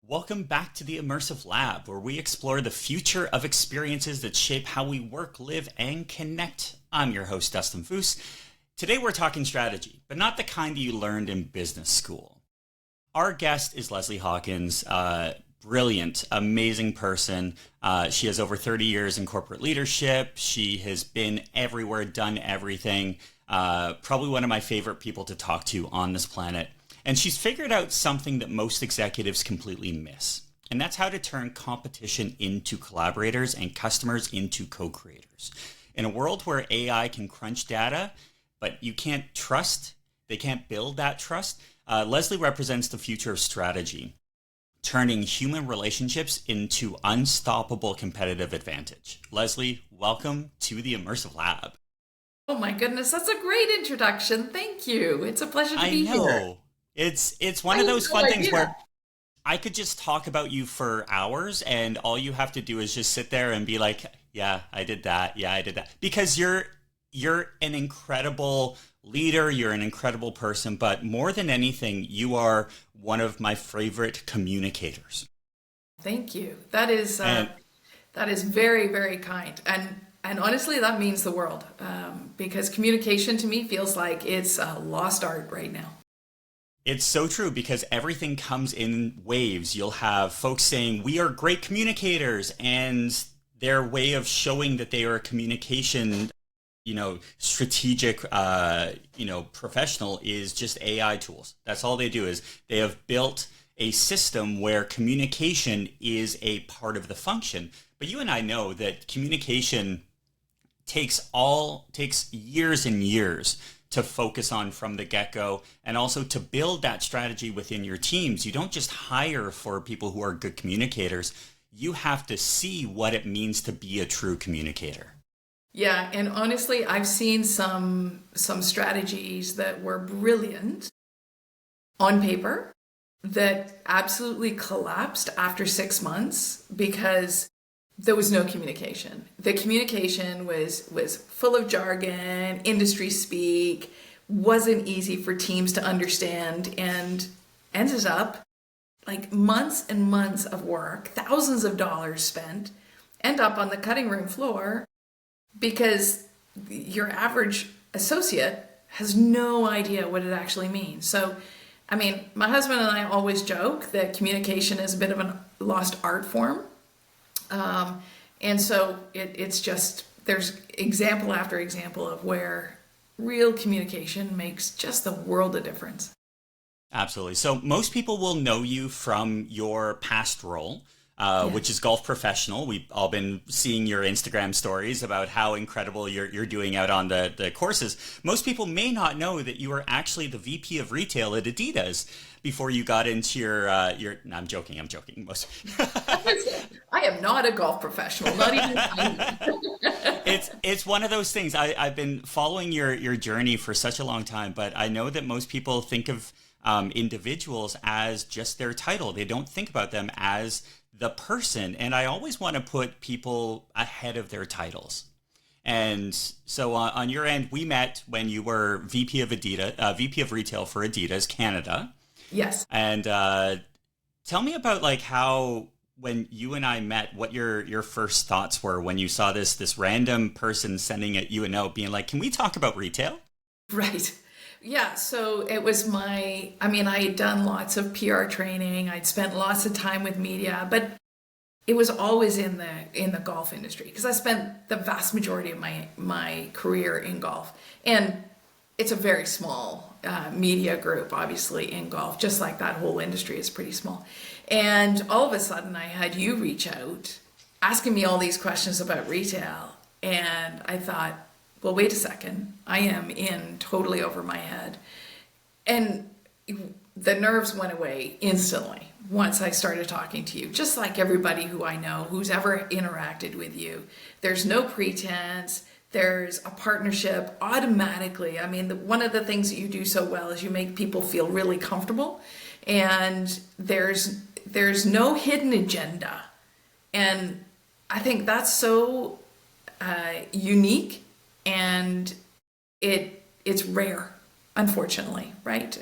Welcome back to the Immersive Lab, where we explore the future of experiences that shape how we work, live, and connect. I'm your host, Dustin Fuhs. Today we're talking strategy, but not the kind that you learned in business school. Our guest is Lesley Hawkins, brilliant, amazing person. She has over 30 years in corporate leadership. She has been everywhere, done everything. Probably one of my favorite people to talk to on this planet. And she's figured out something that most executives completely miss. And that's how to turn competition into collaborators and customers into co-creators. In a world where AI can crunch data, but you can't trust, they can't build that trust, Lesley represents the future of strategy, turning human relationships into unstoppable competitive advantage. Lesley, welcome to the Immersive Lab. Oh my goodness, that's a great introduction. Thank you. It's a pleasure to I be here. know. It's one I of had those no fun things idea. where I could just talk about you for hours and all you have to do is just sit there and be like, yeah, I did that. Yeah, I did that. Because you're an incredible leader, you're an incredible person, but more than anything, you are one of my favorite communicators. Thank you. That is very, very kind. And honestly, that means the world. Because communication to me feels like it's a lost art right now. It's so true because everything comes in waves. You'll have folks saying, we are great communicators, and their way of showing that they are a communication, strategic, professional is just AI tools. That's all they do is they have built a system where communication is a part of the function. But you and I know that communication takes years and years to focus on from the get-go, and also to build that strategy within your teams. You don't just hire for people who are good communicators. You have to see what it means to be a true communicator. Yeah, and honestly, I've seen some strategies that were brilliant on paper that absolutely collapsed after 6 months because there was no communication. The communication was full of jargon, industry speak, wasn't easy for teams to understand, and ended up like months and months of work, thousands of dollars spent, end up on the cutting room floor because your average associate has no idea what it actually means. So, I mean, my husband and I always joke that communication is a bit of a lost art form. And so it's just, there's example after example of where real communication makes just the world of difference. Absolutely. So most people will know you from your past role, Yeah. which is golf professional. We've all been seeing your Instagram stories about how incredible you're doing out on the courses. Most people may not know that you were actually the VP of retail at Adidas before you got into your. No, I'm joking. I'm joking. Most. I am not a golf professional, not even tiny. It's one of those things. I've been following your journey for such a long time, but I know that most people think of individuals as just their title. They don't think about them as the person. And I always want to put people ahead of their titles. And so on your end, we met when you were VP of VP of Retail for Adidas Canada. Yes. And tell me about like how when you and I met, what your first thoughts were when you saw this random person sending you a note being like, "Can we talk about retail?" Right. Yeah, so it was I had done lots of PR training. I'd spent lots of time with media, but it was always in the golf industry because I spent the vast majority of my career in golf. And it's a very small media group, obviously, in golf, just like that whole industry is pretty small. And all of a sudden, I had you reach out asking me all these questions about retail. And I thought, well, wait a second, I am in totally over my head. And the nerves went away instantly once I started talking to you, just like everybody who I know who's ever interacted with you. There's no pretense. There's a partnership automatically. I mean, one of the things that you do so well is you make people feel really comfortable, and there's no hidden agenda. And I think that's so unique, and it's rare, unfortunately, right?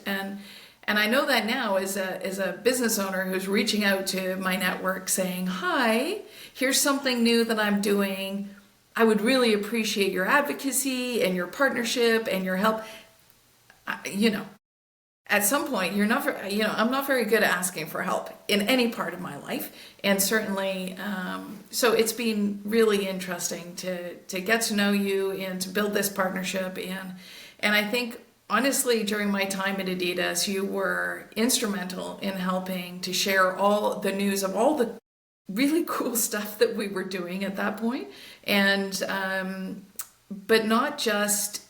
And I know that now as a business owner who's reaching out to my network saying, hi, here's something new that I'm doing. I would really appreciate your advocacy and your partnership and your help. At some point, I'm not very good at asking for help in any part of my life. And certainly, so it's been really interesting to get to know you and to build this partnership. And I think, honestly, during my time at Adidas, you were instrumental in helping to share all the news of all the really cool stuff that we were doing at that point. And, but not just,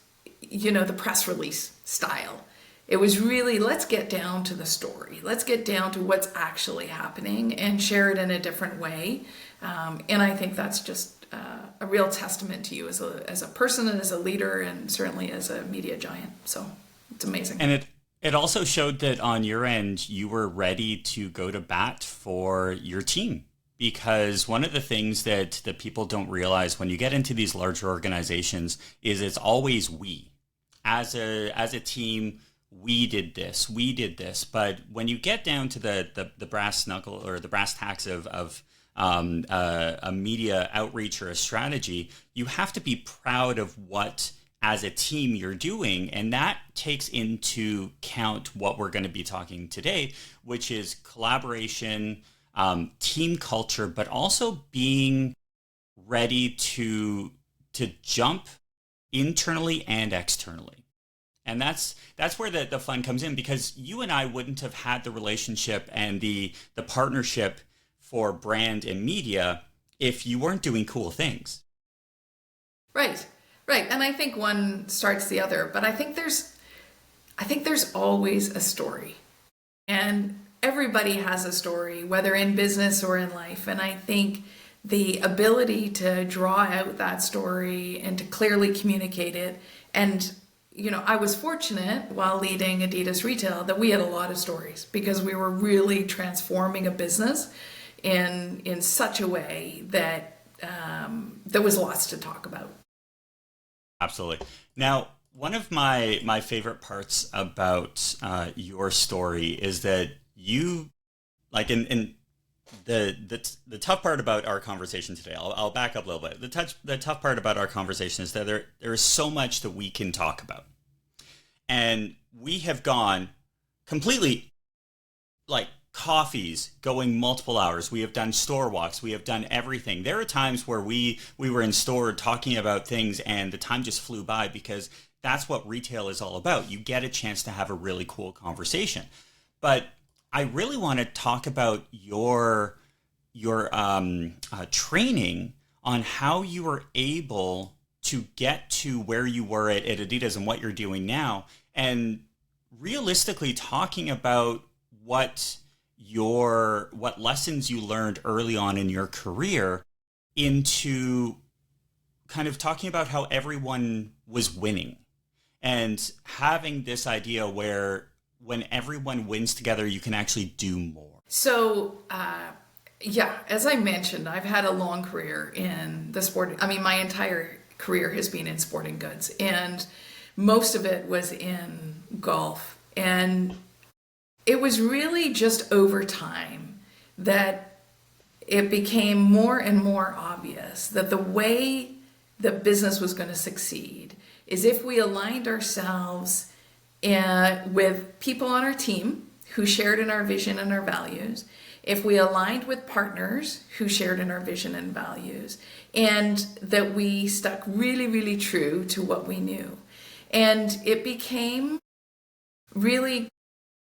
the press release style. It was really, let's get down to the story. Let's get down to what's actually happening and share it in a different way. And I think that's just a real testament to you as a person and as a leader and certainly as a media giant. So it's amazing. And it also showed that on your end, you were ready to go to bat for your team. Because one of the things that people don't realize when you get into these larger organizations is it's always we. As a team, we did this. But when you get down to the brass knuckle or the brass tacks of a media outreach or a strategy, you have to be proud of what as a team you're doing. And that takes into account what we're going to be talking today, which is collaboration, team culture, but also being ready to jump internally and externally. And that's where the fun comes in, because you and I wouldn't have had the relationship and the partnership for brand and media if you weren't doing cool things. Right. And I think one starts the other, but I think there's always a story. And everybody has a story, whether in business or in life. And I think the ability to draw out that story and to clearly communicate it. And, I was fortunate while leading Adidas Retail that we had a lot of stories because we were really transforming a business in such a way that there was lots to talk about. Absolutely. Now, one of my favorite parts about your story is that you, like in the tough part about our conversation today, I'll back up a little bit. The tough part about our conversation is that there is so much that we can talk about. And we have gone completely, like, coffees going multiple hours. We have done store walks. We have done everything. There are times where we were in store talking about things and the time just flew by, because that's what retail is all about. You get a chance to have a really cool conversation. But I really want to talk about your training on how you were able to get to where you were at Adidas and what you're doing now, and realistically talking about what lessons you learned early on in your career, into kind of talking about how everyone was winning and having this idea where when everyone wins together, you can actually do more. So, as I mentioned, I've had a long career in the sport. I mean, my entire career has been in sporting goods, and most of it was in golf. And it was really just over time that it became more and more obvious that the way the business was going to succeed is if we aligned ourselves with people on our team who shared in our vision and our values, if we aligned with partners who shared in our vision and values, and that we stuck really, really true to what we knew. And it became really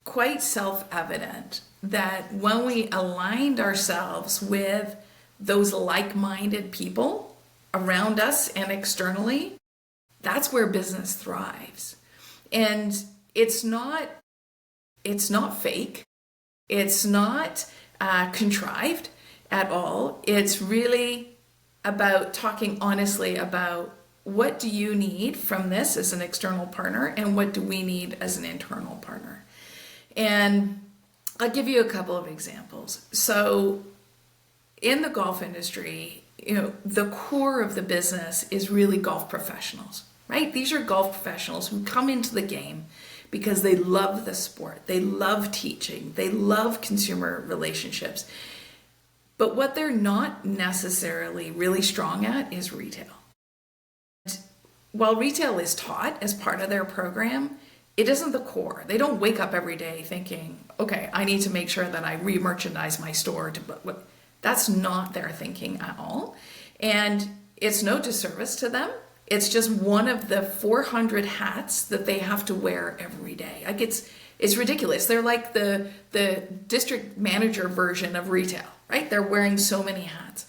quite self-evident that when we aligned ourselves with those like-minded people around us and externally, that's where business thrives. And it's not fake. It's not contrived at all. It's really about talking honestly about what do you need from this as an external partner and what do we need as an internal partner. And I'll give you a couple of examples. So in the golf industry, the core of the business is really golf professionals, right? These are golf professionals who come into the game because they love the sport, they love teaching, they love consumer relationships. But what they're not necessarily really strong at is retail. While retail is taught as part of their program, it isn't the core. They don't wake up every day thinking, okay, I need to make sure that I re-merchandise my store. That's not their thinking at all. And it's no disservice to them. It's just one of the 400 hats that they have to wear every day. Like it's ridiculous. They're like the district manager version of retail, right? They're wearing so many hats.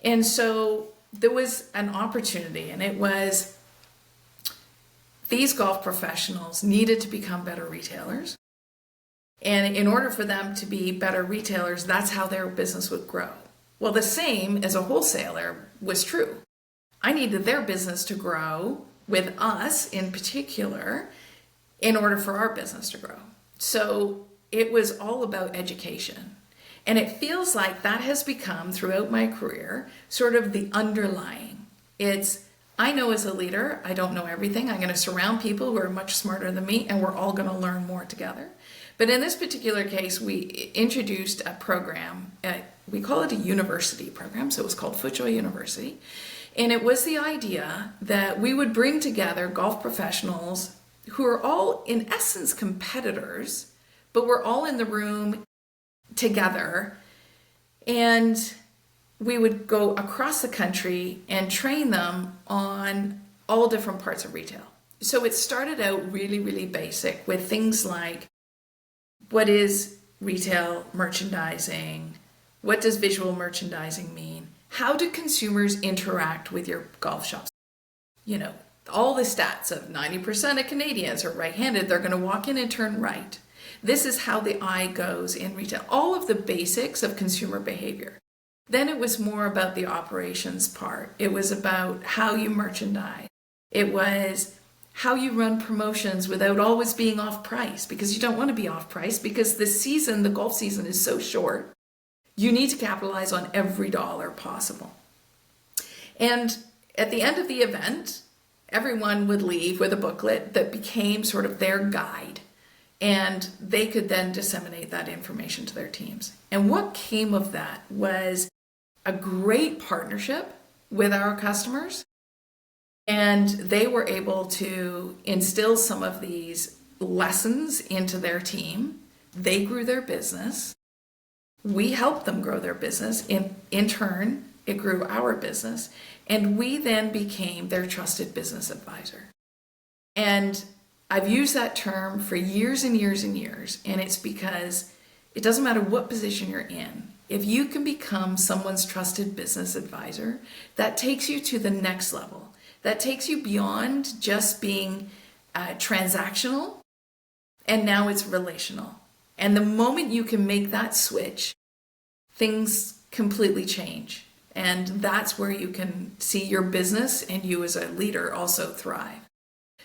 And so there was an opportunity, and it was these golf professionals needed to become better retailers. And in order for them to be better retailers, that's how their business would grow. Well, the same as a wholesaler was true. I needed their business to grow with us in particular in order for our business to grow. So it was all about education. And it feels like that has become, throughout my career, sort of the underlying. I know as a leader, I don't know everything. I'm going to surround people who are much smarter than me, and we're all going to learn more together. But in this particular case, we introduced a program. We call it a university program, so it was called Fuhs University. And it was the idea that we would bring together golf professionals who are all, in essence, competitors, but we're all in the room together. And we would go across the country and train them on all different parts of retail. So it started out really, really basic with things like, what is retail merchandising? What does visual merchandising mean? How do consumers interact with your golf shops? You know, all the stats of 90% of Canadians are right-handed. They're going to walk in and turn right. This is how the eye goes in retail. All of the basics of consumer behavior. Then it was more about the operations part. It was about how you merchandise. It was how you run promotions without always being off price, because you don't want to be off price, because the golf season is so short. You need to capitalize on every dollar possible. And at the end of the event, everyone would leave with a booklet that became sort of their guide. And they could then disseminate that information to their teams. And what came of that was a great partnership with our customers. And they were able to instill some of these lessons into their team. They grew their business. We helped them grow their business. In turn, it grew our business. And we then became their trusted business advisor. And I've used that term for years and years and years. And it's because it doesn't matter what position you're in. If you can become someone's trusted business advisor, that takes you to the next level. That takes you beyond just being transactional, and now it's relational. And the moment you can make that switch, things completely change. And that's where you can see your business and you as a leader also thrive.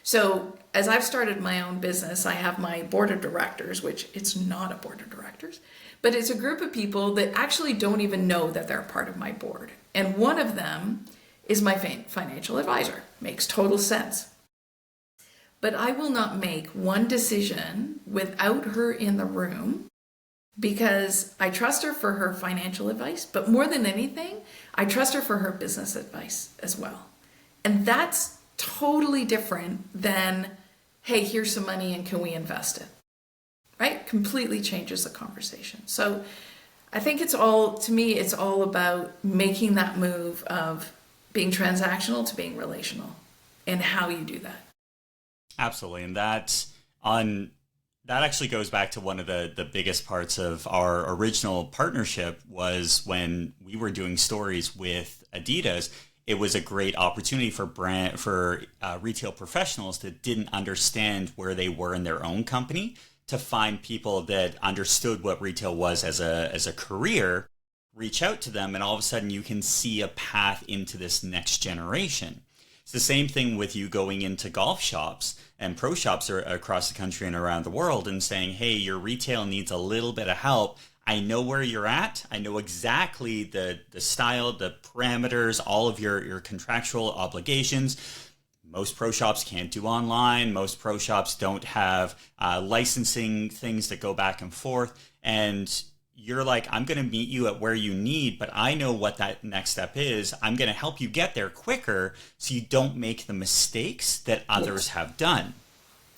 So as I've started my own business, I have my board of directors, which it's not a board of directors, but it's a group of people that actually don't even know that they're part of my board. And one of them is my financial advisor. Makes total sense. But I will not make one decision without her in the room, because I trust her for her financial advice, but more than anything, I trust her for her business advice as well. And that's totally different than, hey, here's some money and can we invest it? Right? Completely changes the conversation. So I think it's all about making that move of being transactional to being relational and how you do that. Absolutely. And that actually goes back to one of the biggest parts of our original partnership was when we were doing stories with Adidas. It was a great opportunity for retail professionals that didn't understand where they were in their own company to find people that understood what retail was as a career, reach out to them, and all of a sudden you can see a path into this next generation. It's the same thing with you going into golf shops and pro shops across the country and around the world and saying, hey, your retail needs a little bit of help. I know where you're at. I know exactly the style, the parameters, all of your contractual obligations. most pro shops can't do online. Most pro shops don't have licensing things that go back and forth. And you're like, I'm going to meet you at where you need, but I know what that next step is. I'm going to help you get there quicker so you don't make the mistakes that others have done.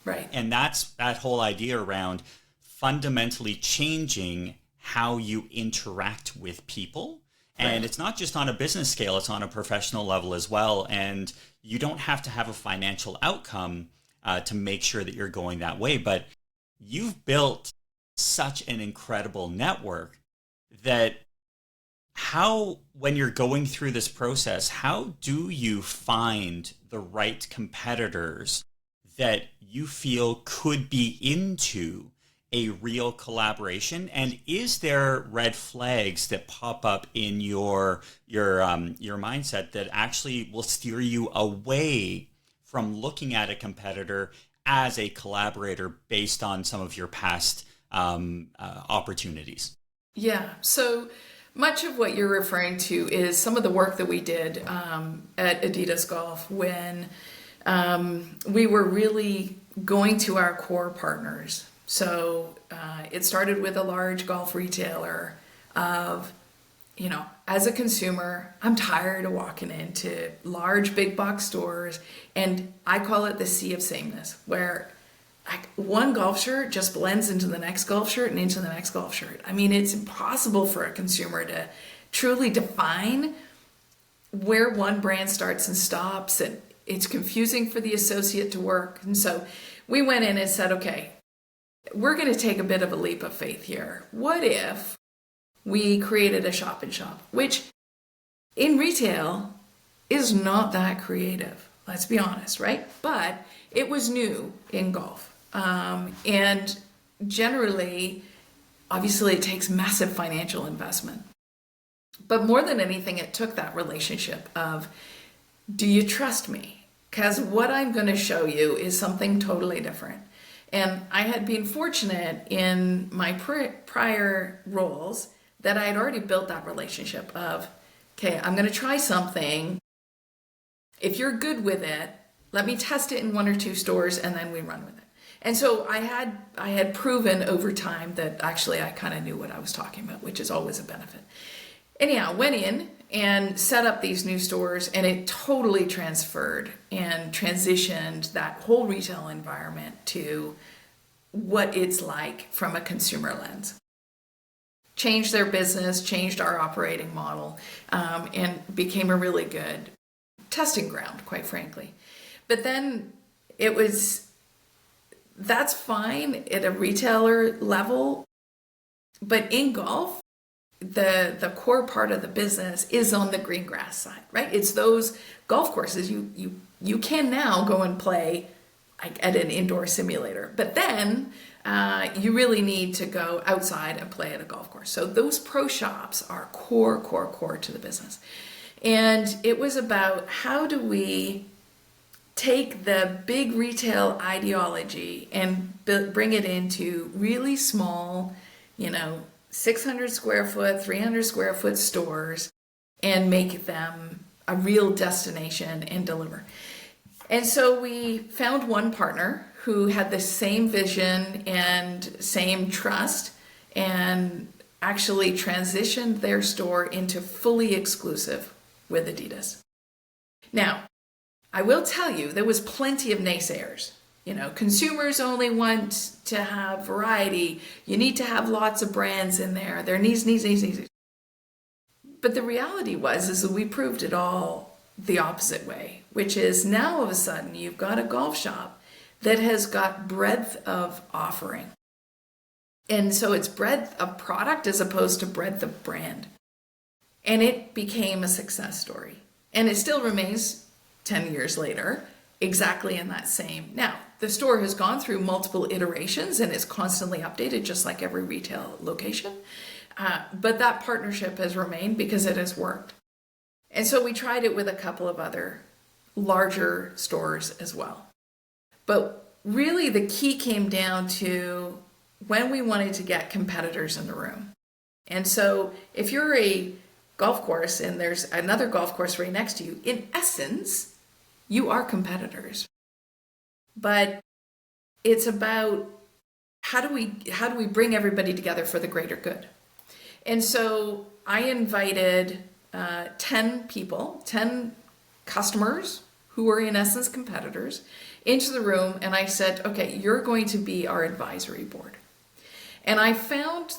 Right. And that's that whole idea around fundamentally changing how you interact with people. And it's not just on a business scale, it's on a professional level as well. And you don't have to have a financial outcome to make sure that you're going that way. But you've built such an incredible network that when you're going through this process, how do you find the right competitors that you feel could be into a real collaboration? And is there red flags that pop up in your mindset that actually will steer you away from looking at a competitor as a collaborator based on some of your past opportunities? Yeah. So much of what you're referring to is some of the work that we did at Adidas Golf when we were really going to our core partners. So it started with a large golf retailer of, as a consumer, I'm tired of walking into large big box stores, and I call it the sea of sameness, where one golf shirt just blends into the next golf shirt and into the next golf shirt. I mean, it's impossible for a consumer to truly define where one brand starts and stops, and it's confusing for the associate to work. And so we went in and said, okay, we're going to take a bit of a leap of faith here. What if we created a shop in shop, which in retail is not that creative, let's be honest, right? But it was new in golf. And generally, obviously, it takes massive financial investment. But more than anything, it took that relationship of, do you trust me? Because what I'm going to show you is something totally different. And I had been fortunate in my prior roles that I had already built that relationship of, okay, I'm going to try something. If you're good with it, let me test it in 1 or 2 stores and then we run with it. And so I had proven over time that actually I kind of knew what I was talking about, which is always a benefit. Anyhow, went in and set up these new stores, and it totally transferred and transitioned that whole retail environment to what it's like from a consumer lens. Changed their business, changed our operating model, and became a really good testing ground, quite frankly. But then that's fine at a retailer level, but in golf, the core part of the business is on the green grass side, right? It's those golf courses you can now go and play at an indoor simulator, but then you really need to go outside and play at a golf course. So those pro shops are core to the business. And it was about, how do we take the big retail ideology and bring it into really small, 600 square foot, 300 square foot stores and make them a real destination and deliver. And so we found one partner who had the same vision and same trust, and actually transitioned their store into fully exclusive with Adidas. Now, I will tell you, there was plenty of naysayers. Consumers only want to have variety. You need to have lots of brands in there. There needs. But the reality is that we proved it all the opposite way, which is now all of a sudden you've got a golf shop that has got breadth of offering. And so it's breadth of product as opposed to breadth of brand. And it became a success story. And it still remains 10 years later, exactly in that same. Now, the store has gone through multiple iterations and is constantly updated, just like every retail location. But that partnership has remained because it has worked. And so we tried it with a couple of other larger stores as well. But really the key came down to when we wanted to get competitors in the room. And so if you're a golf course and there's another golf course right next to you, in essence, You are competitors. But it's about how do we bring everybody together for the greater good? And so I invited 10 people, 10 customers who were in essence competitors into the room, and I said, okay, you're going to be our advisory board. And I found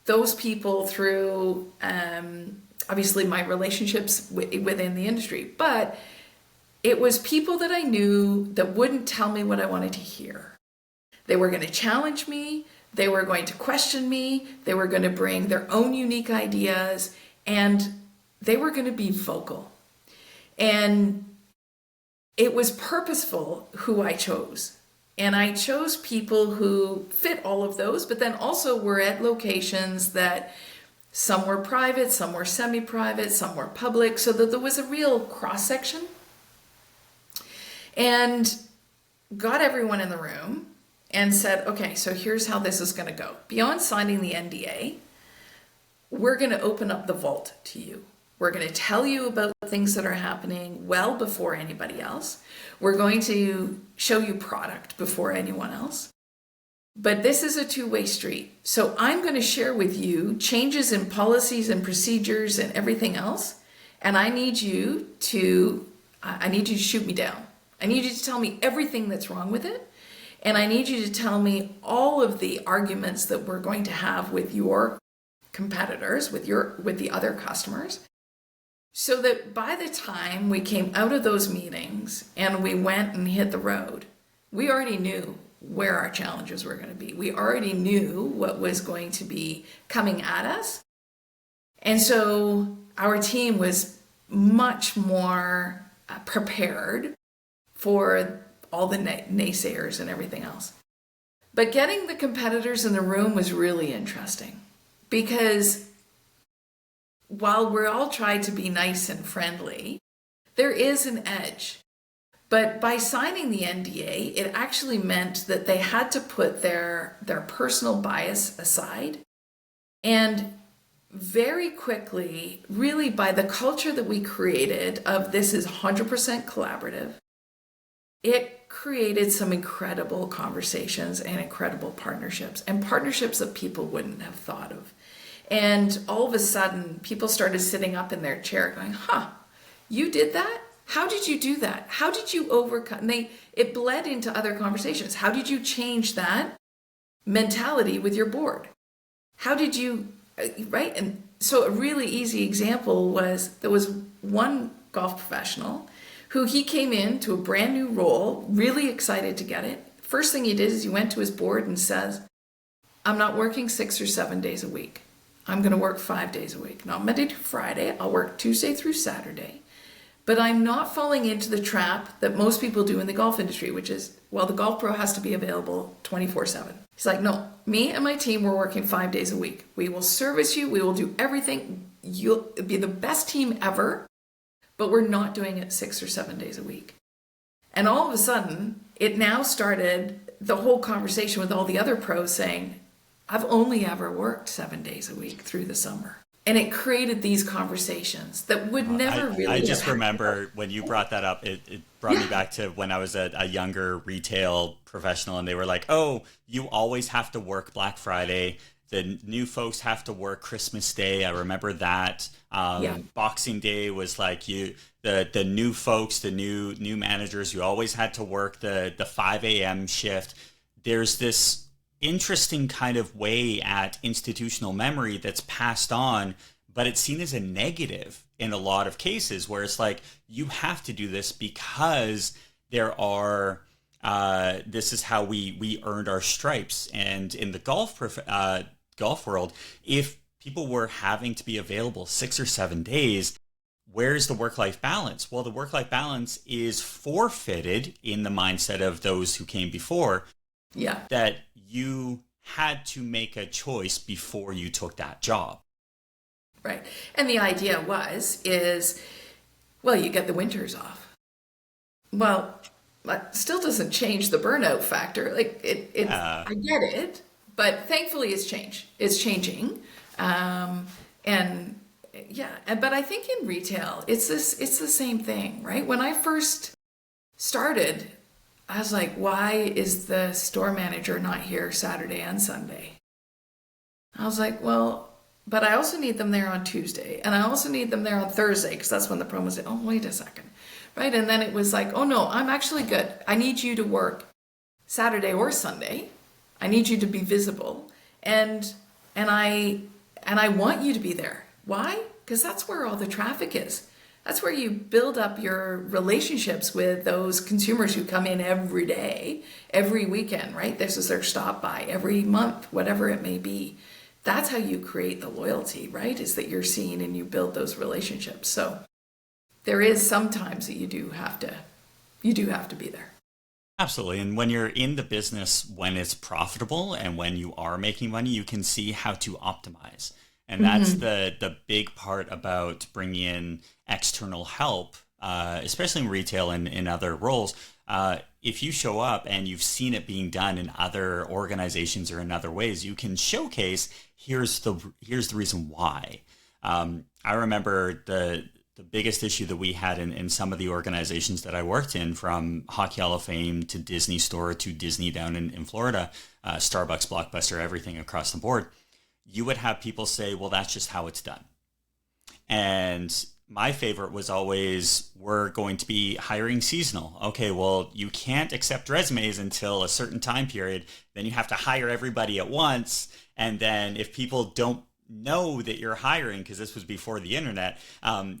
those people through obviously my relationships within the industry, but it was people that I knew that wouldn't tell me what I wanted to hear. They were going to challenge me, they were going to question me, they were going to bring their own unique ideas, and they were going to be vocal. And it was purposeful who I chose. And I chose people who fit all of those, but then also were at locations that some were private, some were semi-private, some were public, so that there was a real cross-section. And got everyone in the room and said, okay, so here's how this is going to go. Beyond signing the NDA, we're going to open up the vault to you. We're going to tell you about things that are happening well before anybody else. We're going to show you product before anyone else. But this is a two-way street. So I'm going to share with you changes in policies and procedures and everything else. And I need you to shoot me down. I need you to tell me everything that's wrong with it. And I need you to tell me all of the arguments that we're going to have with your competitors, with the other customers. So that by the time we came out of those meetings and we went and hit the road, we already knew where our challenges were going to be. We already knew what was going to be coming at us. And so our team was much more prepared for all the naysayers and everything else. But getting the competitors in the room was really interesting because while we're all trying to be nice and friendly, there is an edge. But by signing the NDA, it actually meant that they had to put their personal bias aside. And very quickly, really by the culture that we created of this is 100% collaborative, it created some incredible conversations and incredible partnerships, and partnerships that people wouldn't have thought of. And all of a sudden, people started sitting up in their chair going, you did that? How did you do that? How did you overcome? And it bled into other conversations. How did you change that mentality with your board? How did you, right? And so a really easy example was there was one golf professional who he came into a brand new role, really excited to get it. First thing he did is he went to his board and says, I'm not working 6 or 7 days a week. I'm going to work 5 days a week. Not Monday to Friday. I'll work Tuesday through Saturday. But I'm not falling into the trap that most people do in the golf industry, which is, well, the golf pro has to be available 24/7. He's like, no, me and my team, we're working 5 days a week. We will service you. We will do everything. You'll be the best team ever, but we're not doing it 6 or 7 days a week. And all of a sudden, it now started the whole conversation with all the other pros saying, I've only ever worked 7 days a week through the summer. And it created these conversations that would never really I just remember when you brought that up, it brought me back to when I was a younger retail professional, and they were like, oh, you always have to work Black Friday. The new folks have to work Christmas Day. I remember that. Boxing Day was like the new folks, the new managers, you always had to work the 5 a.m. shift. There's this interesting kind of way at institutional memory that's passed on, but it's seen as a negative in a lot of cases where it's like, you have to do this because there are, this is how we earned our stripes. And in the golf world, if people were having to be available 6 or 7 days, where's the work-life balance? Well, the work-life balance is forfeited in the mindset of those who came before. Yeah. That you had to make a choice before you took that job. Right. And the idea is, well, you get the winters off. Well, that still doesn't change the burnout factor. Like I get it, but thankfully it's changed. It's changing. But I think in retail, it's the same thing, right? When I first started, I was like, why is the store manager not here Saturday and Sunday? I was like, well, but I also need them there on Tuesday, and I also need them there on Thursday, because that's when the promo's in. Oh, wait a second. Right? And then it was like, oh no, I'm actually good. I need you to work Saturday or Sunday. I need you to be visible. And I want you to be there. Why? Because that's where all the traffic is. That's where you build up your relationships with those consumers who come in every day, every weekend, right? This is their stop by every month, whatever it may be. That's how you create the loyalty, right? Is that you're seen and you build those relationships. So there is sometimes that you do have to be there. Absolutely. And when you're in the business, when it's profitable and when you are making money, you can see how to optimize. And that's the big part about bringing in external help, especially in retail and in other roles. If you show up and you've seen it being done in other organizations or in other ways, you can showcase, here's the reason why. I remember the biggest issue that we had in some of the organizations that I worked in, from Hockey Hall of Fame to Disney Store to Disney down in Florida, Starbucks, Blockbuster, everything across the board. You would have people say, well, that's just how it's done. And my favorite was always, we're going to be hiring seasonal. Okay, well, you can't accept resumes until a certain time period. Then you have to hire everybody at once. And then if people don't know that you're hiring, because this was before the internet,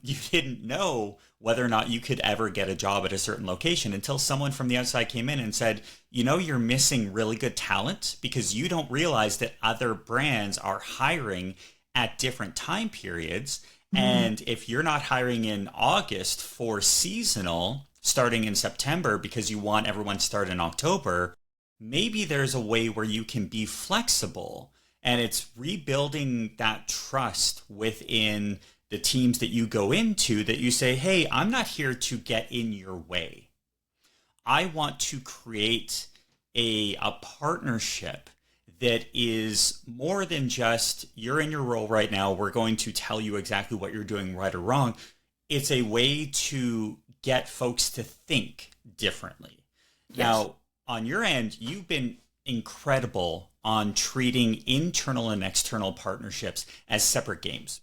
you didn't know whether or not you could ever get a job at a certain location until someone from the outside came in and said, you know, you're missing really good talent because you don't realize that other brands are hiring at different time periods. And if you're not hiring in August for seasonal, starting in September because you want everyone to start in October, maybe there's a way where you can be flexible. And it's rebuilding that trust within the teams that you go into, that you say, hey, I'm not here to get in your way. I want to create a partnership that is more than just, you're in your role right now, we're going to tell you exactly what you're doing right or wrong. It's a way to get folks to think differently. Yes. Now, on your end, you've been incredible on treating internal and external partnerships as separate games,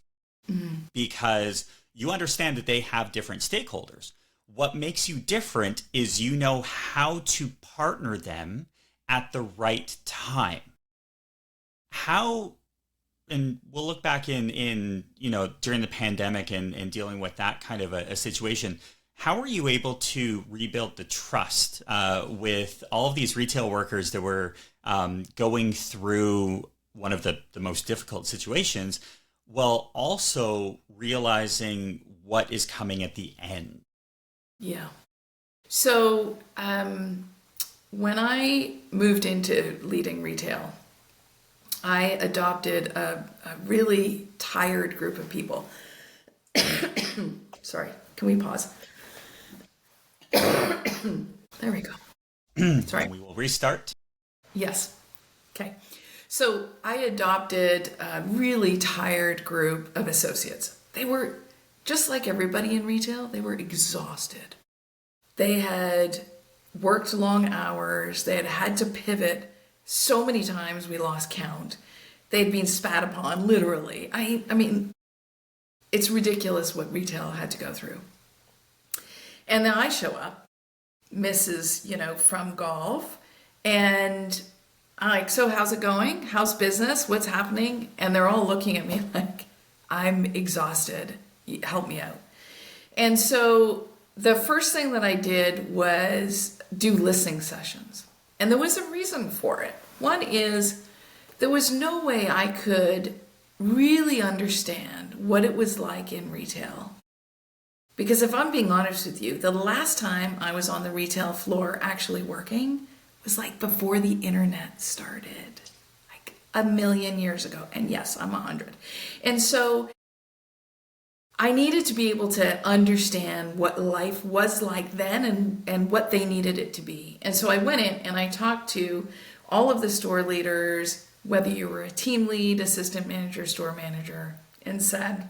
because you understand that they have different stakeholders. What makes you different is you know how to partner them at the right time. How, and we'll look back in during the pandemic and dealing with that kind of a situation, how were you able to rebuild the trust with all of these retail workers that were going through one of the most difficult situations, while also realizing what is coming at the end? Yeah. So when I moved into leading retail, I adopted a really tired group of people. Sorry, can we pause? There we go. Sorry. And we will restart. Yes. Okay. So I adopted a really tired group of associates. They were just like everybody in retail. They were exhausted. They had worked long hours. They had had to pivot so many times we lost count. They'd been spat upon, literally. I mean, it's ridiculous what retail had to go through. And then I show up, Mrs., from golf, and I'm like, so how's it going? How's business? What's happening? And they're all looking at me like, I'm exhausted. Help me out. And so the first thing that I did was do listening sessions. And there was a reason for it. One is there was no way I could really understand what it was like in retail. Because if I'm being honest with you, the last time I was on the retail floor actually working was like before the internet started, like 1,000,000 years ago. And yes, I'm 100. And so I needed to be able to understand what life was like then and what they needed it to be. And so I went in and I talked to all of the store leaders, whether you were a team lead, assistant manager, store manager, and said,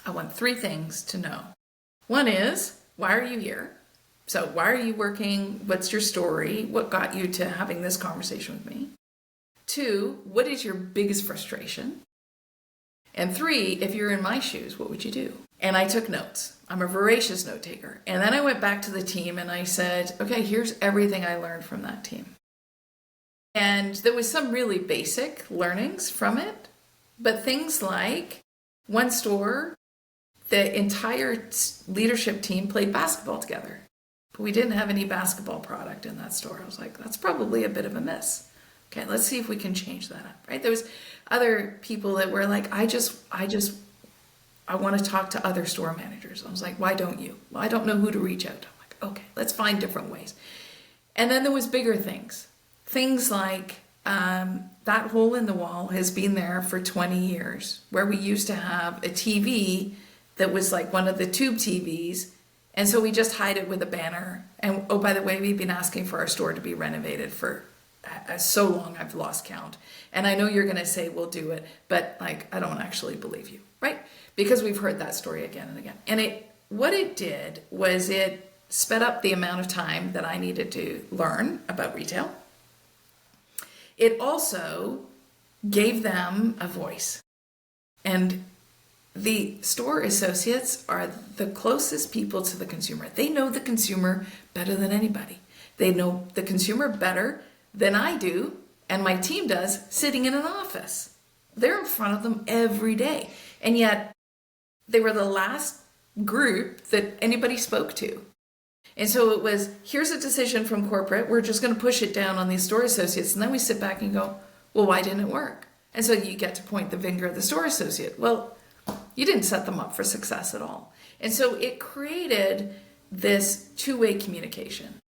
I want 3 things to know. One is, why are you here? So why are you working? What's your story? What got you to having this conversation with me? 2, what is your biggest frustration? And 3, if you're in my shoes, what would you do? And I took notes. I'm a voracious note taker. And then I went back to the team and I said, okay, here's everything I learned from that team. And there was some really basic learnings from it, but things like one store, the entire leadership team played basketball together, but we didn't have any basketball product in that store. I was like, that's probably a bit of a miss. Okay, let's see if we can change that up, right? There was other people that were like, I want to talk to other store managers. I was like, why don't you? Well, I don't know who to reach out to. I'm like, okay, let's find different ways. And then there was bigger things. Things like that hole in the wall has been there for 20 years, where we used to have a TV that was like one of the tube TVs. And so we just hide it with a banner. And oh, by the way, we've been asking for our store to be renovated for so long I've lost count. And I know you're going to say we'll do it, but like, I don't actually believe you, right? Because we've heard that story again and again. And what it did was it sped up the amount of time that I needed to learn about retail. It also gave them a voice. And the store associates are the closest people to the consumer. They know the consumer better than anybody. They know the consumer better than I do, and my team does, sitting in an office. They're in front of them every day. And yet, they were the last group that anybody spoke to. And so it was, here's a decision from corporate, we're just going to push it down on these store associates. And then we sit back and go, well, why didn't it work? And so you get to point the finger at the store associate. Well, you didn't set them up for success at all. And so it created this two-way communication.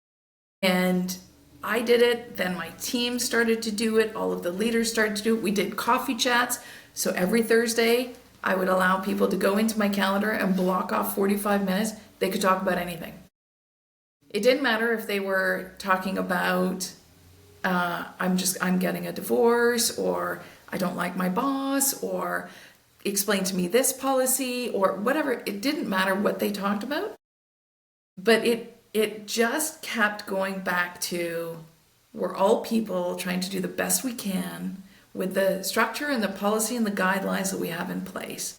And I did it, then my team started to do it, all of the leaders started to do it. We did coffee chats. So every Thursday, I would allow people to go into my calendar and block off 45 minutes. They could talk about anything. It didn't matter if they were talking about, I'm getting a divorce, or I don't like my boss, or explain to me this policy, or whatever. It didn't matter what they talked about, but it just kept going back to, we're all people trying to do the best we can with the structure and the policy and the guidelines that we have in place.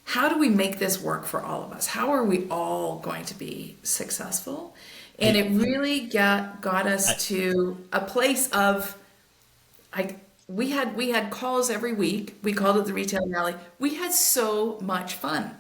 How do we make this work for all of us? How are we all going to be successful? And it really got us to a place of, we had calls every week. We called it the retail rally. We had so much fun.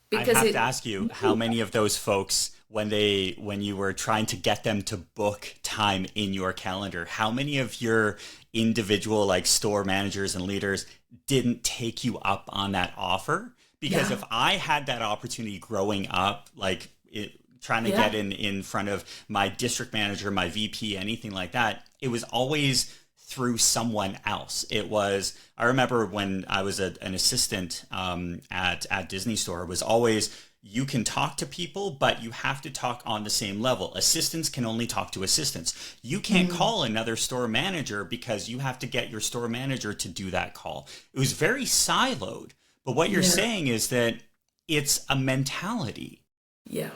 Because I have to ask you, how many of those folks, when you were trying to get them to book time in your calendar, how many of your individual like store managers and leaders didn't take you up on that offer? Because if I had that opportunity growing up, trying to get in front of my district manager, my VP, anything like that, it was always through someone else. I remember when I was an assistant at Disney Store, it was always, you can talk to people, but you have to talk on the same level. Assistants can only talk to assistants. You can't call another store manager because you have to get your store manager to do that call. It was very siloed. But what you're saying is that it's a mentality. Yeah.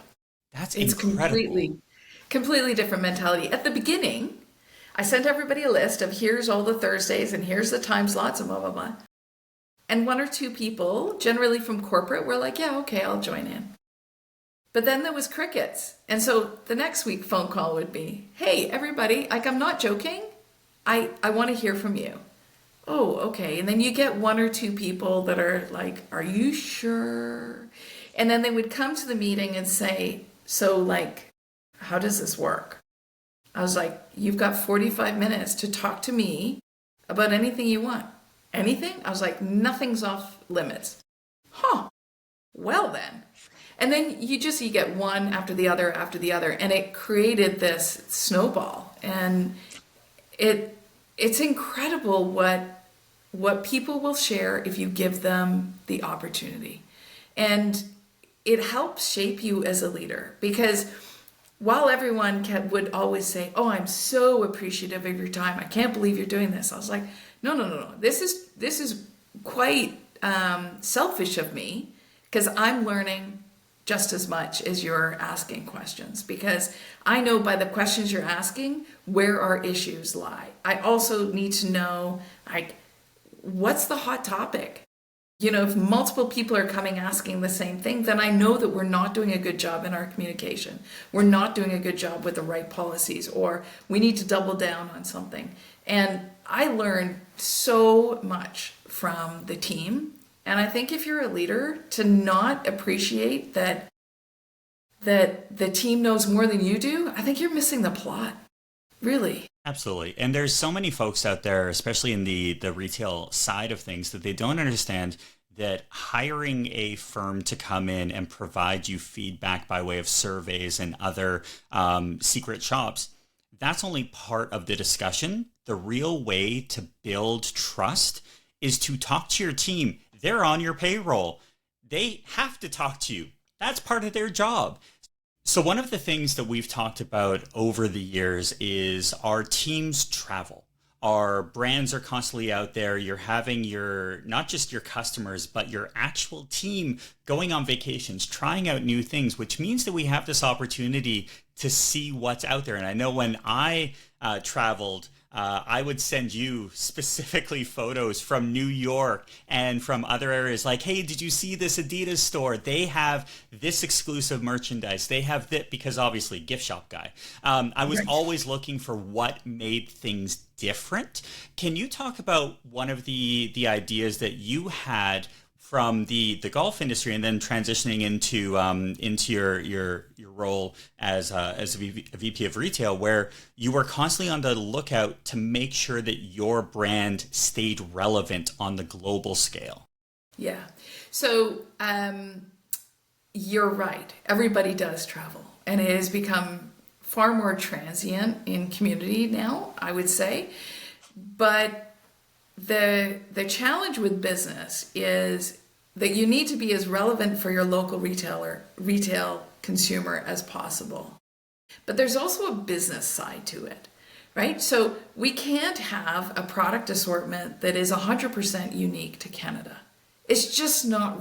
That's incredible. It's completely different mentality. At the beginning, I sent everybody a list of here's all the Thursdays and here's the time slots and blah, blah, blah. And one or two people, generally from corporate, were like, yeah, okay, I'll join in. But then there was crickets. And so the next week phone call would be, hey, everybody, I'm not joking. I want to hear from you. Oh, okay. And then you get one or two people that are like, are you sure? And then they would come to the meeting and say, so how does this work? I was like, you've got 45 minutes to talk to me about anything you want. Anything? I was like, nothing's off limits. Huh. Well then. And then you get one after the other, and it created this snowball. And it's incredible what people will share if you give them the opportunity. And it helps shape you as a leader, because while everyone would always say, oh, I'm so appreciative of your time, I can't believe you're doing this. I was like, no. This is quite selfish of me, because I'm learning just as much as you're asking questions, because I know by the questions you're asking where our issues lie. I also need to know, like, what's the hot topic? You know, if multiple people are coming asking the same thing, then I know that we're not doing a good job in our communication. We're not doing a good job with the right policies, or we need to double down on something. And I learned so much from the team. And I think if you're a leader, to not appreciate that the team knows more than you do, I think you're missing the plot, really. Absolutely. And there's so many folks out there, especially in the retail side of things, that they don't understand that hiring a firm to come in and provide you feedback by way of surveys and other secret shops, that's only part of the discussion. The real way to build trust is to talk to your team. They're on your payroll. They have to talk to you. That's part of their job. So one of the things that we've talked about over the years is our teams travel. Our brands are constantly out there. You're having not just your customers, but your actual team going on vacations, trying out new things, which means that we have this opportunity to see what's out there. And I know when I traveled, I would send you specifically photos from New York and from other areas like, hey, did you see this Adidas store? They have this exclusive merchandise. They have that, because obviously gift shop guy. I was always looking for what made things different. Can you talk about one of the ideas that you had from the golf industry, and then transitioning into your role as a VP of retail, where you were constantly on the lookout to make sure that your brand stayed relevant on the global scale? Yeah. So you're right. Everybody does travel, and it has become far more transient in community now, I would say. But the challenge with business is that you need to be as relevant for your local retail consumer as possible. But there's also a business side to it, right? So we can't have a product assortment that is 100% unique to Canada. It's just not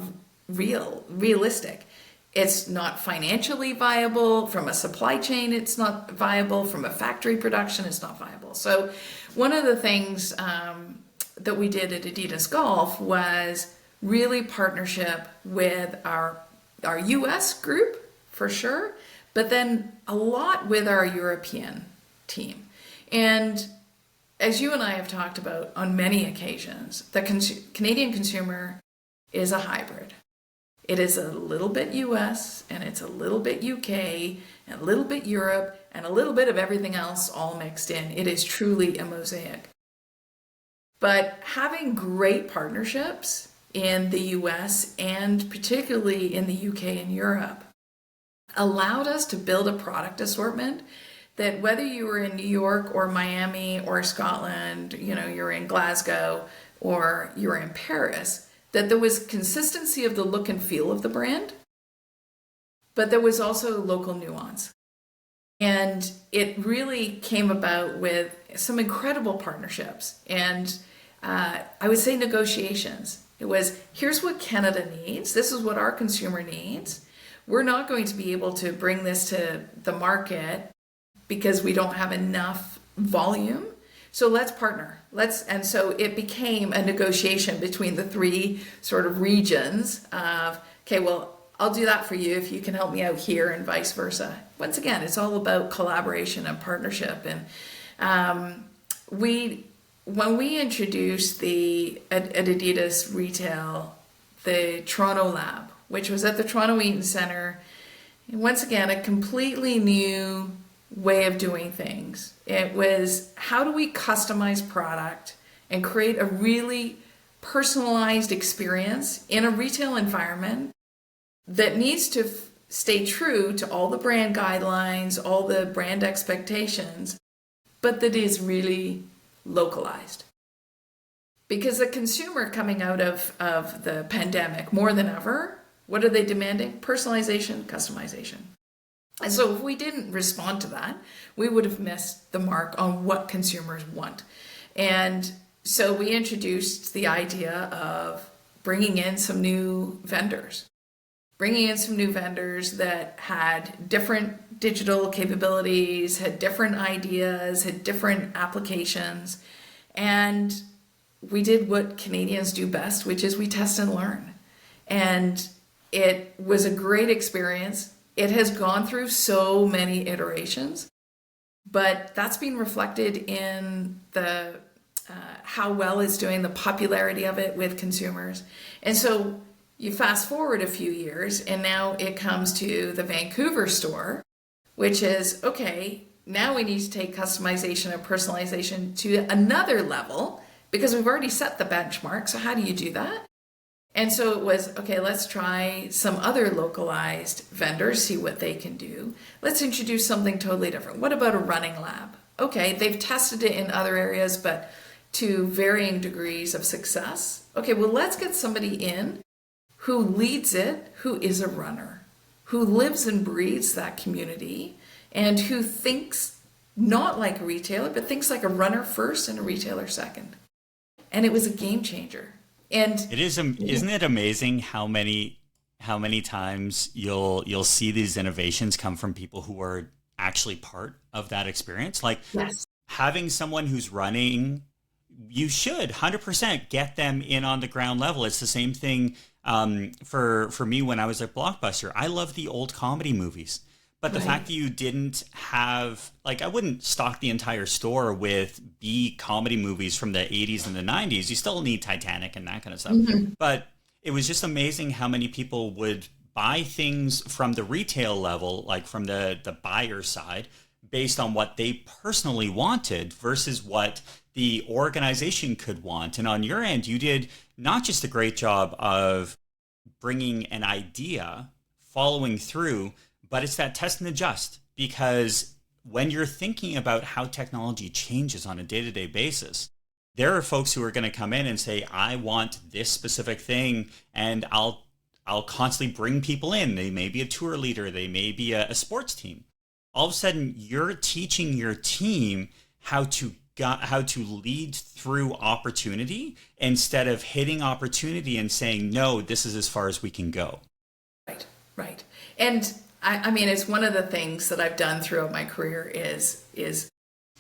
realistic. It's not financially viable from a supply chain. It's not viable from a factory production. It's not viable. So one of the things that we did at Adidas Golf was really partnership with our US group, for sure, but then a lot with our European team. And as you and I have talked about on many occasions, the Canadian consumer is a hybrid. It is a little bit US, and it's a little bit UK, and a little bit Europe, and a little bit of everything else all mixed in. It is truly a mosaic. But having great partnerships in the US, and particularly in the UK and Europe, allowed us to build a product assortment that, whether you were in New York or Miami or Scotland, you're in Glasgow or you're in Paris, that there was consistency of the look and feel of the brand, but there was also local nuance. And it really came about with some incredible partnerships and I would say negotiations. It was, here's what Canada needs. This is what our consumer needs. We're not going to be able to bring this to the market because we don't have enough volume. So let's partner. And so it became a negotiation between the three sort of regions of, okay, well, I'll do that for you if you can help me out here, and vice versa. Once again, it's all about collaboration and partnership. And when we introduced at Adidas Retail, the Toronto Lab, which was at the Toronto Eaton Centre, once again, a completely new way of doing things. It was, how do we customize product and create a really personalized experience in a retail environment that needs to stay true to all the brand guidelines, all the brand expectations, but that is really localized. Because the consumer coming out of the pandemic, more than ever, what are they demanding? Personalization, customization. And so if we didn't respond to that, we would have missed the mark on what consumers want. And so we introduced the idea of bringing in some new vendors. bringing in some new vendors that had different digital capabilities, had different ideas, had different applications. And we did what Canadians do best, which is we test and learn. And it was a great experience. It has gone through so many iterations, but that's been reflected in the how well it's doing, the popularity of it with consumers. And so you fast forward a few years, and now it comes to the Vancouver store, which is, okay, now we need to take customization and personalization to another level because we've already set the benchmark. So how do you do that? And so it was, okay, let's try some other localized vendors, see what they can do. Let's introduce something totally different. What about a running lab? Okay, they've tested it in other areas, but to varying degrees of success. Okay, well, let's get somebody in who leads it, who is a runner, who lives and breathes that community, and who thinks not like a retailer, but thinks like a runner first and a retailer second. And it was a game changer. And it is, isn't it amazing how many times you'll see these innovations come from people who are actually part of that experience? Like, yes. Having someone who's running, you should 100% get them in on the ground level. It's the same thing for me when I was at Blockbuster. I love the old comedy movies. But the fact that you didn't have, like, I wouldn't stock the entire store with B comedy movies from the 80s and the 90s. You still need Titanic and that kind of stuff. Mm-hmm. But it was just amazing how many people would buy things from the retail level, like from the buyer side, based on what they personally wanted versus what the organization could want. And on your end, you did not just a great job of bringing an idea, following through, but it's that test and adjust, because when you're thinking about how technology changes on a day-to-day basis, there are folks who are going to come in and say, I want this specific thing, and I'll constantly bring people in. They may be a tour leader, they may be a sports team. All of a sudden, you're teaching your team how to lead through opportunity instead of hitting opportunity and saying, no, this is as far as we can go. Right. And I mean, it's one of the things that I've done throughout my career is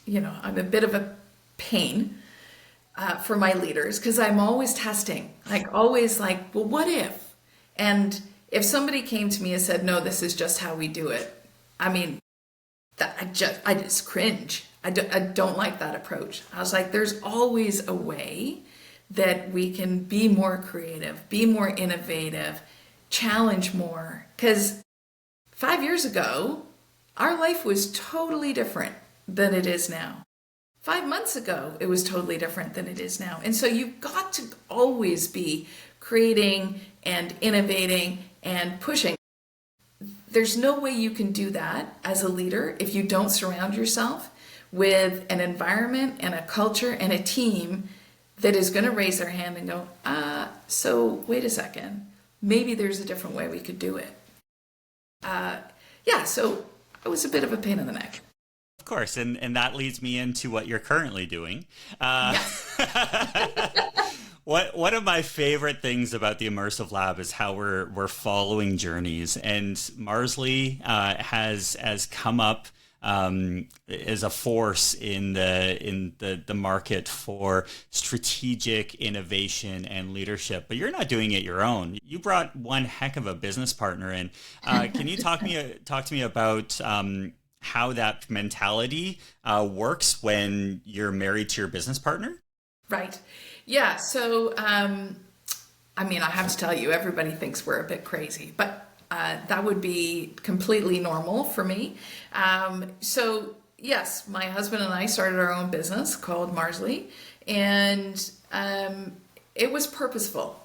I'm a bit of a pain for my leaders because I'm always testing, well, what if? And if somebody came to me and said, no, this is just how we do it, I mean, I just cringe. I don't like that approach. I was like, there's always a way that we can be more creative, be more innovative, challenge more. Because 5 years ago, our life was totally different than it is now. 5 months ago, it was totally different than it is now. And so you've got to always be creating and innovating and pushing. There's no way you can do that as a leader if you don't surround yourself with an environment and a culture and a team that is going to raise their hand and go, so wait a second, maybe there's a different way we could do it. So it was a bit of a pain in the neck. Of course, and that leads me into what you're currently doing. Yes. One of my favorite things about the Immersive Lab is how we're following journeys, and Marsley has come up as a force in the market for strategic innovation and leadership. But you're not doing it your own. You brought one heck of a business partner in. Can you talk to me about how that mentality works when you're married to your business partner? Right. Yeah. So, I have to tell you, everybody thinks we're a bit crazy, but that would be completely normal for me. So yes, my husband and I started our own business called Marsley, and it was purposeful.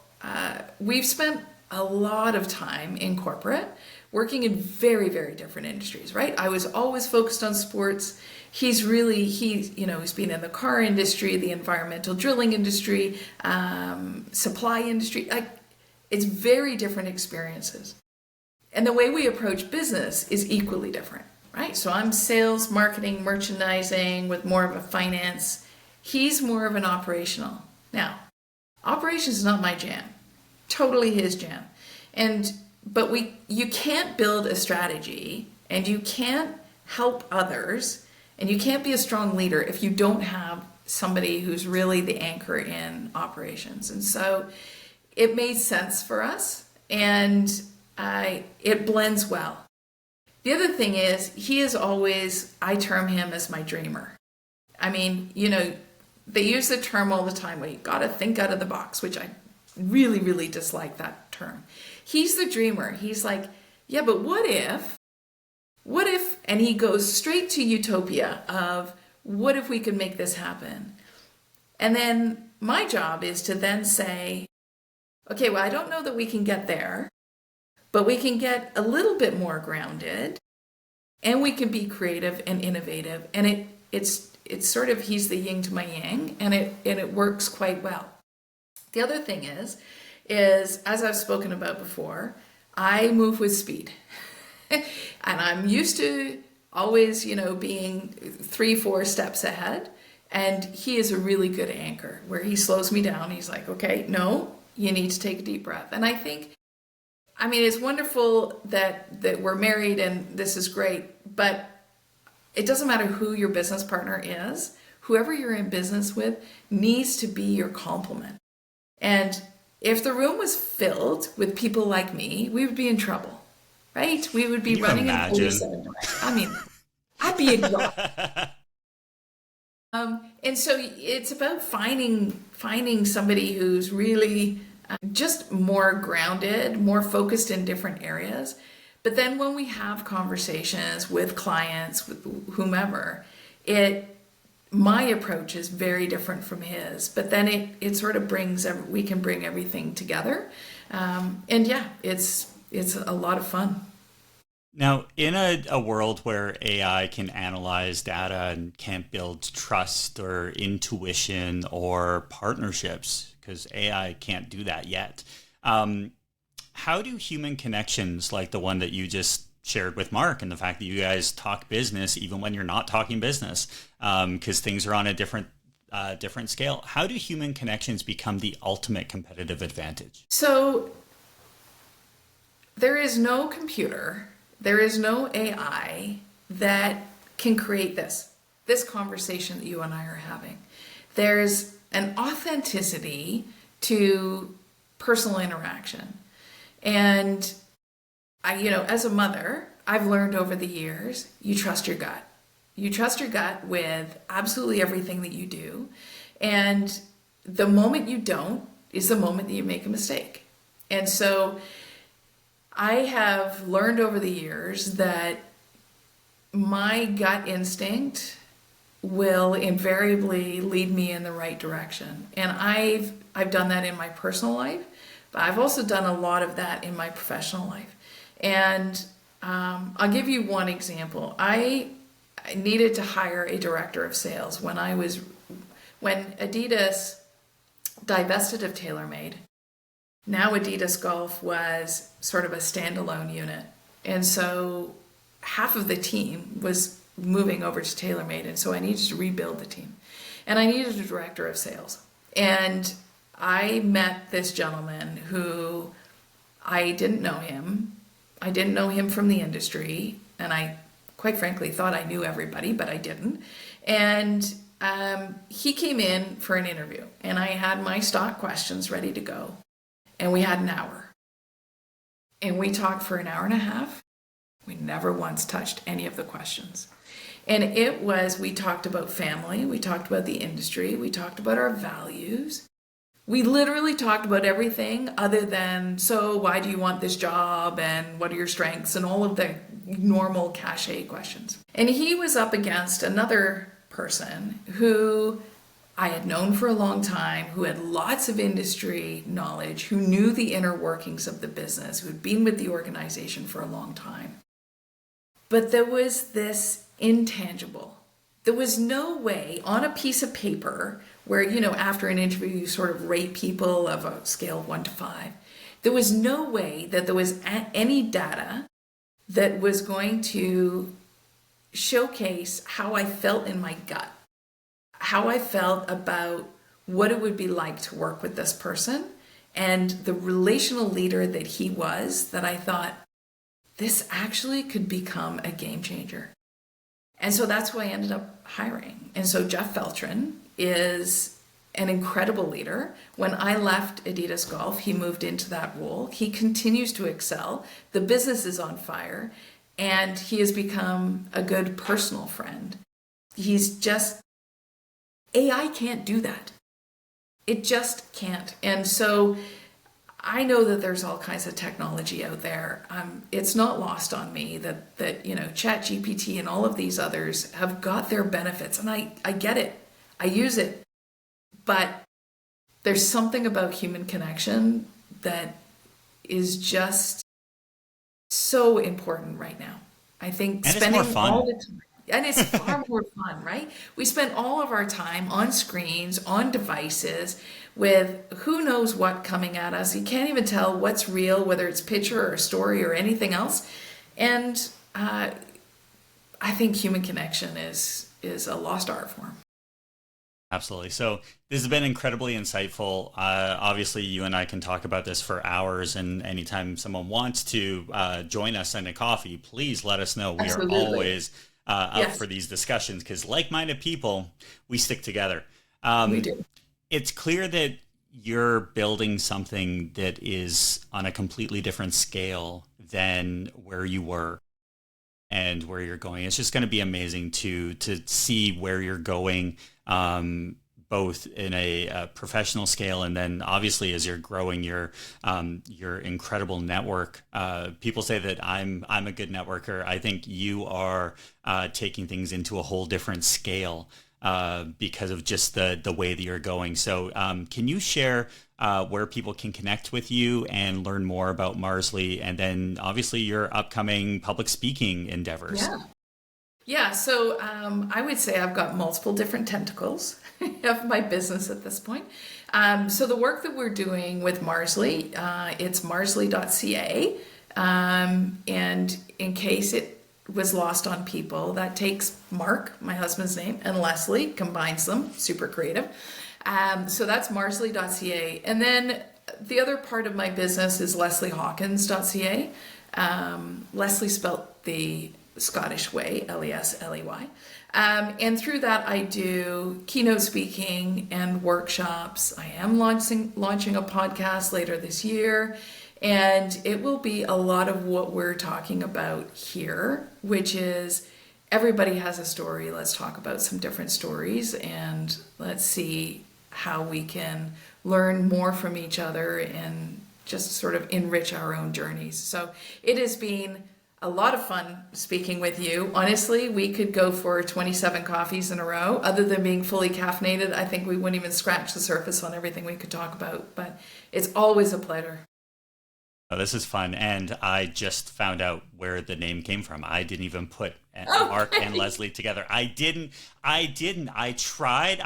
We've spent a lot of time in corporate, working in very, very different industries, right? I was always focused on sports. He's been in the car industry, the environmental drilling industry, supply industry. It's very different experiences. And the way we approach business is equally different, right? So I'm sales, marketing, merchandising with more of a finance. He's more of an operational. Now, operations is not my jam, totally his jam. And but you can't build a strategy, and you can't help others, and you can't be a strong leader if you don't have somebody who's really the anchor in operations. And so it made sense for us, and it blends well. The other thing is, he is always, I term him as my dreamer. I mean, they use the term all the time, where you got to think out of the box, which I really, really dislike that term. He's the dreamer. He's like, yeah, but what if, and he goes straight to utopia of, what if we could make this happen? And then my job is to then say, okay, well, I don't know that we can get there, but we can get a little bit more grounded, and we can be creative and innovative. And it's sort of, he's the yin to my yang, and it works quite well. The other thing is, as I've spoken about before, I move with speed. And I'm used to always, being 3-4 steps ahead. And he is a really good anchor, where he slows me down. He's like, okay, no, you need to take a deep breath. And I think, it's wonderful that we're married, and this is great, but it doesn't matter who your business partner is. Whoever you're in business with needs to be your complement. And if the room was filled with people like me, we would be in trouble, right? We would be running in 47 directions. I'd be exhausted. And so it's about finding somebody who's really just more grounded, more focused in different areas. But then when we have conversations with clients, with whomever, my approach is very different from his. But then it sort of we can bring everything together. And yeah, it's a lot of fun. Now, in a world where AI can analyze data and can't build trust or intuition or partnerships, because AI can't do that yet, how do human connections like the one that you just shared with Mark, and the fact that you guys talk business even when you're not talking business, because things are on a different scale, how do human connections become the ultimate competitive advantage? So there is no computer, there is no AI that can create this conversation that you and I are having. There's an authenticity to personal interaction. And as a mother, I've learned over the years, you trust your gut. You trust your gut with absolutely everything that you do. And the moment you don't is the moment that you make a mistake. And so I have learned over the years that my gut instinct will invariably lead me in the right direction. And I've done that in my personal life, but I've also done a lot of that in my professional life. And I'll give you one example. I needed to hire a director of sales when Adidas divested of TaylorMade. Now Adidas Golf was sort of a standalone unit. And so half of the team was moving over to TaylorMade, and so I needed to rebuild the team. And I needed a director of sales. And I met this gentleman who I didn't know him. I didn't know him from the industry, and I quite frankly thought I knew everybody, but I didn't. And he came in for an interview, and I had my stock questions ready to go. And we had an hour. And we talked for an hour and a half. We never once touched any of the questions. And we talked about family, we talked about the industry, we talked about our values. We literally talked about everything other than, so why do you want this job, and what are your strengths, and all of the normal cachet questions. And he was up against another person who I had known for a long time, who had lots of industry knowledge, who knew the inner workings of the business, who had been with the organization for a long time. But there was this intangible. There was no way on a piece of paper where, after an interview, you sort of rate people of a scale of 1 to 5. There was no way that there was any data that was going to showcase how I felt in my gut, how I felt about what it would be like to work with this person, and the relational leader that he was, that I thought, this actually could become a game changer. And so that's who I ended up hiring. And so Jeff Feltrin is an incredible leader. When I left Adidas Golf, he moved into that role. He continues to excel. The business is on fire, and he has become a good personal friend. He's just, AI can't do that. It just can't. And so I know that there's all kinds of technology out there. It's not lost on me that ChatGPT and all of these others have got their benefits, and I get it. I use it. But there's something about human connection that is just so important right now. I think And it's spending more fun. all the time, and it's far more fun, right? We spend all of our time on screens, on devices, with who knows what coming at us. You can't even tell what's real, whether it's picture or story or anything else. And I think human connection is a lost art form. Absolutely. So this has been incredibly insightful. Obviously, you and I can talk about this for hours, and anytime someone wants to join us on a coffee, please let us know. We Absolutely. are always up Yes. for these discussions, because like-minded people, we stick together. We do. It's clear that you're building something that is on a completely different scale than where you were and where you're going. It's just going to be amazing to see where you're going, both in a professional scale, and then obviously as you're growing your incredible network. People say that I'm a good networker. I think you are taking things into a whole different scale because of just the way that you're going. So can you share where people can connect with you and learn more about Marsley, and then obviously your upcoming public speaking endeavors? Yeah, so I would say I've got multiple different tentacles of my business at this point. So the work that we're doing with Marsley, it's marsley.ca. And in case it was lost on people, that takes Mark, my husband's name, and Lesley, combines them, super creative. So that's marsley.ca. And then the other part of my business is lesleyhawkins.ca. Lesley spelt the Scottish way, Lesley. And through that, I do keynote speaking and workshops. I am launching a podcast later this year, and it will be a lot of what we're talking about here, which is everybody has a story. Let's talk about some different stories, and let's see how we can learn more from each other and just sort of enrich our own journeys. So it has been a lot of fun speaking with you. Honestly, we could go for 27 coffees in a row. Other than being fully caffeinated, I think we wouldn't even scratch the surface on everything we could talk about. But it's always a pleasure. Oh, this is fun. And I just found out where the name came from. I didn't even put Mark and Lesley together. I didn't. I tried.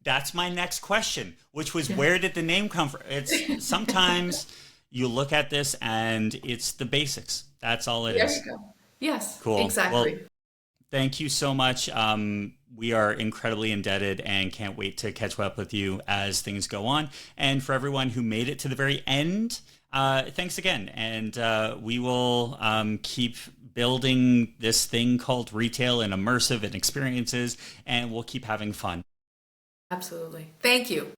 That's my next question, which was, where did the name come from? It's sometimes you look at this and it's the basics. That's all it is. There you go. Yes, Cool. exactly. Well, thank you so much. We are incredibly indebted and can't wait to catch up with you as things go on. And for everyone who made it to the very end, thanks again. And we will keep building this thing called retail and immersive and experiences, and we'll keep having fun. Absolutely. Thank you.